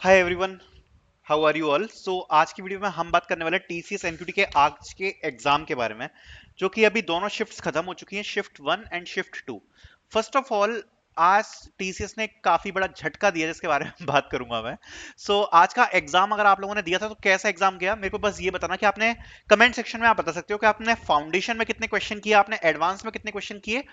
Hi everyone, how are you all. So आज की video में हम बात करने वाले टीसीएस एनक्यूटी के आज के एग्जाम के बारे में, जो कि अभी दोनों शिफ्ट्स खत्म हो चुकी हैं, shift 1 and shift 2। First of all, आज टीसीएस ने काफी बड़ा झटका दिया जिसके बारे में बात करूंगा मैं। आज का एग्जाम अगर आप लोगों ने दिया था तो कैसा एग्जाम गया, मेरे को बस ये बताना कि आपने कमेंट सेक्शन में आप बता सकते हो कि आपने फाउंडेशन में कितने क्वेश्चन किए, आपने एडवांस में कितने क्वेश्चन किए,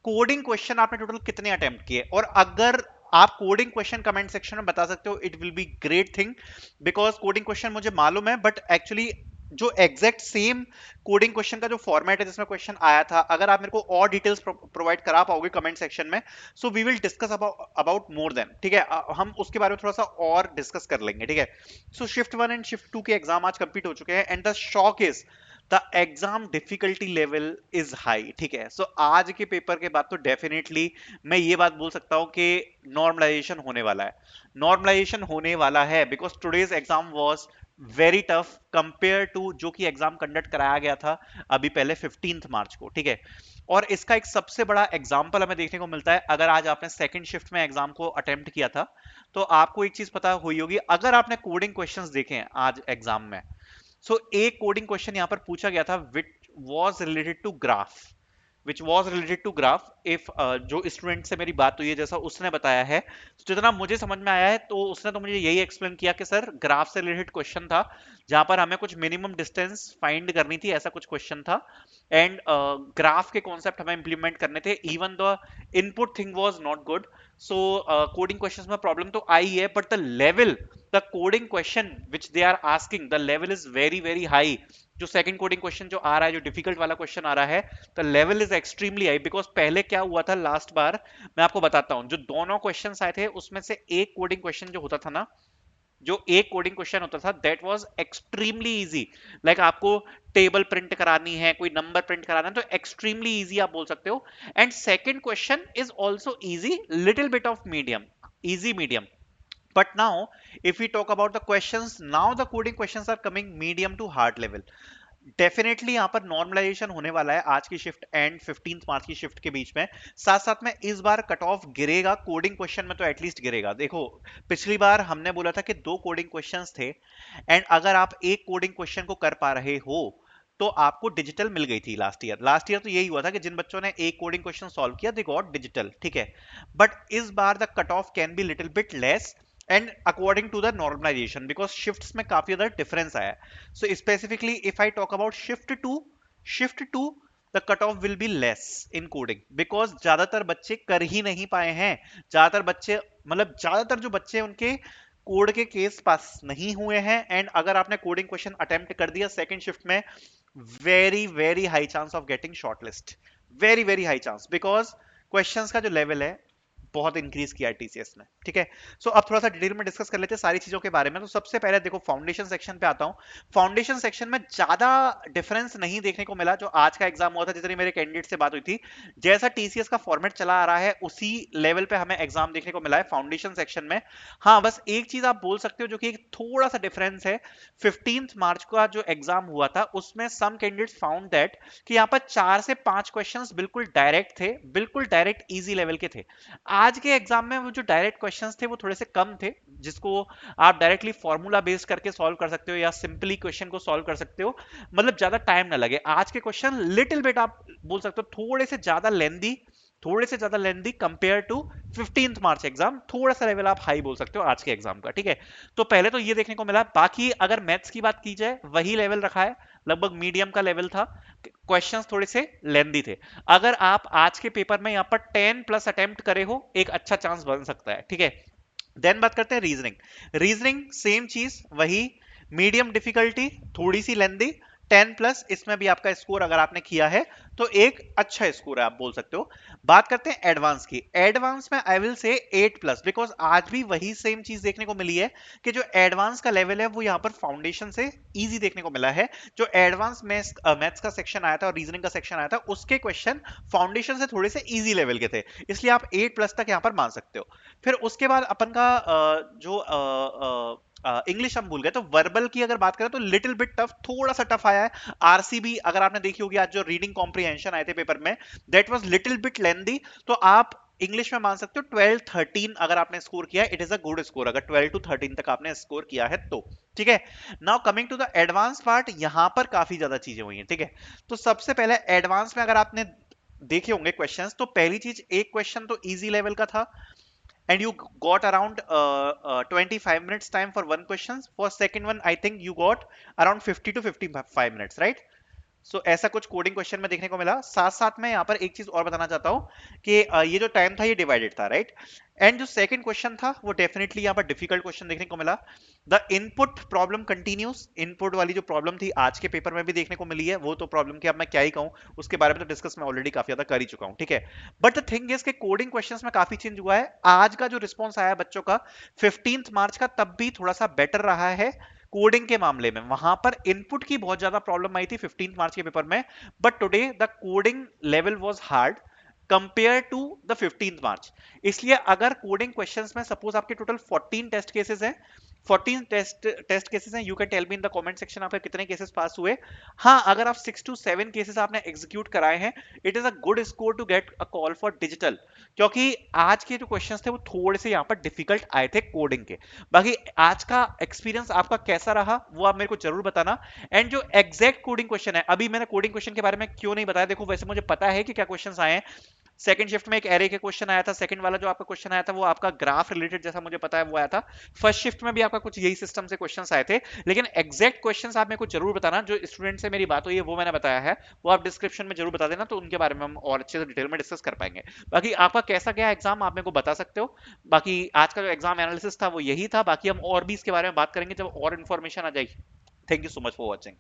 कोडिंग क्वेश्चन आपने टोटल कितने अटेम्प्ट किए। और अगर आप कोडिंग क्वेश्चन कमेंट सेक्शन में बता सकते हो, it will be great thing, because coding question मुझे मालूम है, बट एक्चुअली जो एग्जैक्ट सेम कोडिंग क्वेश्चन का जो फॉर्मेट है जिसमें क्वेश्चन आया था, अगर आप मेरे को और डिटेल्स प्रोवाइड करा पाओगे कमेंट सेक्शन में, so we will discuss about more then, ठीक है। हम उसके बारे में थोड़ा सा और डिस्कस कर लेंगे, ठीक है। सो शिफ्ट 1 एंड शिफ्ट 2 के एग्जाम आज कंप्लीट हो चुके हैं, and the shock is the exam difficulty level is high, ठीक है। आज के पेपर के बाद तो डेफिनेटली मैं ये बात बोल सकता हूं कि नॉर्मलाइजेशन होने वाला है, नॉर्मलाइजेशन होने वाला है, because today's exam was very tough compare to जो कि एग्जाम कंडक्ट कराया गया था अभी पहले 15 मार्च को, ठीक है। और इसका एक सबसे बड़ा एग्जाम्पल हमें देखने को मिलता है, अगर आज आपने सेकंड शिफ्ट में एग्जाम को अटेम्प्ट किया था तो आपको एक चीज पता हुई होगी, अगर आपने कोडिंग क्वेश्चंस देखे हैं आज एग्जाम में। एक कोडिंग क्वेश्चन यहां पर पूछा गया था which was related to graph, which was related to graph. If जो स्टूडेंट से मेरी बात हुई है, जैसा उसने बताया है, तो जितना मुझे समझ में आया है, तो उसने तो मुझे यही एक्सप्लेन किया कि सर ग्राफ से रिलेटेड क्वेश्चन था, जहां पर हमें कुछ मिनिमम डिस्टेंस फाइंड करनी थी, ऐसा कुछ क्वेश्चन था। एंड ग्राफ के कॉन्सेप्ट हमें इंप्लीमेंट करने थे, even the input thing was not good. So coding questions में प्रॉब्लम तो आई है, but the level, the coding question which they are asking, the level is very very high. जो second coding question जो आ रहा है, जो डिफिकल्ट वाला क्वेश्चन आ रहा है, the level is extremely high. Because पहले क्या हुआ था लास्ट बार, मैं आपको बताता हूं, जो दोनों क्वेश्चंस आए थे उसमें से एक कोडिंग क्वेश्चन जो होता था ना, जो एक कोडिंग क्वेश्चन होता था, that was extremely easy. Like आपको टेबल प्रिंट करानी है, कोई नंबर प्रिंट कराना है, तो एक्सट्रीमली इजी आप बोल सकते हो। And second question is also easy, little bit of medium, easy medium. But now, if we talk about the questions, now the coding questions are coming medium to hard level. Definitely यहाँ पर normalisation होने वाला है आज की shift and 15 मार्च की shift के बीच में। साथ साथ में इस बार कट ऑफ गिरेगा कोडिंग क्वेश्चन में, तो एटलीस्ट गिरेगा। देखो, पिछली बार हमने बोला था कि दो कोडिंग क्वेश्चंस थे, एंड अगर आप एक कोडिंग क्वेश्चन को कर पा रहे हो तो आपको डिजिटल मिल गई थी लास्ट ईयर। लास्ट ईयर तो यही हुआ था कि जिन बच्चों ने एक कोडिंग क्वेश्चन सॉल्व किया दे गॉट डिजिटल, ठीक है। बट इस बार the cut off can be little bit less, and according to the normalisation, because shifts में काफी ज्यादा डिफरेंस आया है। So specifically, if I talk about shift 2, the cutoff will be less in coding because ज्यादातर बच्चे कर ही नहीं पाए हैं। ज्यादातर बच्चे, मतलब ज्यादातर जो बच्चे उनके कोड के केस पास नहीं हुए हैं, एंड अगर आपने कोडिंग क्वेश्चन अटेम्प्ट कर दिया सेकंड शिफ्ट में, very very high chance of getting shortlist, very very high chance, because questions का जो लेवल है बहुत इंक्रीज किया है टीसीएस ने, ठीक है। अब थोड़ा सा डिटेल में डिस्कस कर लेते हैं सारी चीजों के बारे में। तो सबसे पहले देखो, फाउंडेशन सेक्शन पे आता हूं। फाउंडेशन सेक्शन में ज्यादा डिफरेंस नहीं देखने को मिला जो आज का एग्जाम हुआ था, जितनी मेरे कैंडिडेट से बात हुई थी। जैसा टीसीएस का फॉर्मेट चला आ रहा है उसी लेवल पे हमें एग्जाम देखने को मिला है फाउंडेशन सेक्शन में। हाँ, बस एक चीज आप बोल सकते हो जो कि एक थोड़ा सा डिफरेंस है, 15 मार्च का जो एग्जाम हुआ था उसमें सम कैंडिडेट्स फाउंड दैट कि यहाँ पर 4 से 5 क्वेश्चंस बिल्कुल डायरेक्ट थे, बिल्कुल डायरेक्ट इजी लेवल के थे। आज के एग्जाम में वो जो डायरेक्ट क्वेश्चंस थे वो थोड़े से कम थे, जिसको आप डायरेक्टली फॉर्मूला बेस्ड करके सॉल्व कर सकते हो या सिंपली क्वेश्चन को सॉल्व कर सकते हो, मतलब ज्यादा टाइम ना लगे। आज के क्वेश्चन लिटिल बिट आप बोल सकते हो थोड़े से ज्यादा लेंदी कंपेयर टू 15 मार्च एग्जाम, थोड़ा सा लेवल आप हाई बोल सकते हो आज के एग्जाम का, ठीक है। तो पहले तो ये देखने को मिला। बाकी अगर मैथ्स की बात की जाए, वही लेवल रखा है, लगभग मीडियम का लेवल था, क्वेश्चंस थोड़े से लेंदी थे। अगर आप आज के पेपर में यहाँ पर 10 प्लस अटेम्प्ट करे हो, एक अच्छा चांस बन सकता है, ठीक है। देन बात करते हैं रीजनिंग। रीजनिंग सेम चीज, वही मीडियम डिफिकल्टी, थोड़ी सी लेंदी, 10 प्लस, इसमें भी आपका स्कोर अगर आपने किया है तो एक अच्छा स्कोर है, आप बोल सकते हो। बात करते हैं एडवांस की। एडवांस में I will say 8 plus, because आज भी वही सेम चीज देखने को मिली है कि जो एडवांस का लेवल है वो यहाँ पर फाउंडेशन से इजी देखने को मिला है। जो एडवांस मैथ्स का सेक्शन आया था और रीजनिंग का सेक्शन आया था, उसके क्वेश्चन फाउंडेशन से थोड़े से इजी लेवल के थे, इसलिए आप 8 प्लस तक यहाँ पर मान सकते हो। फिर उसके बाद अपन का जो इंग्लिश हम भूल गए, तो वर्बल की अगर बात करें तो लिटिल बिट टफ, थोड़ा सा टफ आया है। आरसीबी अगर आपने देखी होगी आज जो रीडिंग कॉम्प्रिहेंशन आए थे पेपर में, दैट वाज लिटिल बिट लेंदी। तो आप इंग्लिश में मान सकते हो 12-13 अगर आपने स्कोर किया it is a good score, अगर 12 to 13 तक आपने स्कोर किया है तो। ठीक है, now coming to the advance part, यहां पर काफी ज्यादा चीजें हुई हैं। ठीक है, तो सबसे पहले एडवांस में अगर आपने देखे होंगे क्वेश्चंस, तो पहली चीज, एक क्वेश्चन तो इजी लेवल का था and you got around 25 minutes time for one question. For second one I think you got around 50 to 55 minutes, right? सो ऐसा कुछ कोडिंग क्वेश्चन में देखने को मिला। साथ साथ में यहाँ पर एक चीज और बताना चाहता हूँ कि ये जो टाइम था ये डिवाइडेड था, राइट? एंड जो सेकंड क्वेश्चन था वो डेफिनेटली यहाँ पर डिफिकल्ट क्वेश्चन देखने को मिला। The input problem continuous, input वाली जो प्रॉब्लम थी आज के पेपर में भी देखने को मिली है, वो तो प्रॉब्लम की अब मैं क्या ही कहूँ, उसके बारे में तो डिस्कस मैं ऑलरेडी काफी ज्यादा कर ही चुका हूँ। ठीक है, बट द थिंग इज के कोडिंग क्वेश्चंस में काफी चेंज हुआ है। आज का जो रिस्पॉन्स आया है बच्चों का 15 मार्च का, तब भी थोड़ा सा बेटर रहा है कोडिंग के मामले में। वहां पर इनपुट की बहुत ज्यादा प्रॉब्लम आई थी 15 मार्च के पेपर में, but today the coding level was hard compare to the 15 March. इसलिए अगर कोडिंग क्वेश्चंस में सपोज आपके टोटल 14 टेस्ट केसेस हैं, 14 टेस्ट केसेस हैं, you can tell me in the comment section आपके कितने केसेस पास हुए। हाँ, अगर आप 6 to 7 केसेस आपने एग्जीक्यूट कराए हैं, it is a good score to get a call for digital, क्योंकि आज के जो क्वेश्चंस थे वो थोड़े से यहाँ पर डिफिकल्ट आए थे कोडिंग के। बाकी आज का एक्सपीरियंस आपका कैसा रहा वो आप मेरे को जरूर बताना। एंड जो एग्जैक्ट कोडिंग क्वेश्चन है, अभी मैंने कोडिंग क्वेश्चन के बारे में क्यों नहीं बताया, देखो वैसे मुझे पता है कि क्या क्वेश्चंस आए हैं। सेकंड शिफ्ट में एक एरे के क्वेश्चन आया था, सेकंड वाला जो आपका क्वेश्चन आया था वो आपका ग्राफ रिलेटेड जैसा मुझे पता है वो आया था। फर्स्ट शिफ्ट में भी आपका कुछ यही सिस्टम से क्वेश्चंस आए थे, लेकिन एग्जैक्ट क्वेश्चंस आप मेरे को जरूर बताना। जो स्टूडेंट से मेरी बात हुई है वो मैंने बताया है, वो आप डिस्क्रिप्शन में जरूर बता देना, तो उनके बारे में हम और अच्छे से डिटेल में डिस्कस कर पाएंगे। बाकी आपका कैसा गया एग्जाम आप मेरे को बता सकते हो। बाकी आज का जो एग्जाम एनालिसिस था वो यही था, बाकी हम और भी इसके बारे में बात करेंगे जब और इन्फॉर्मेशन आ जाएगी। Thank you so much for watching.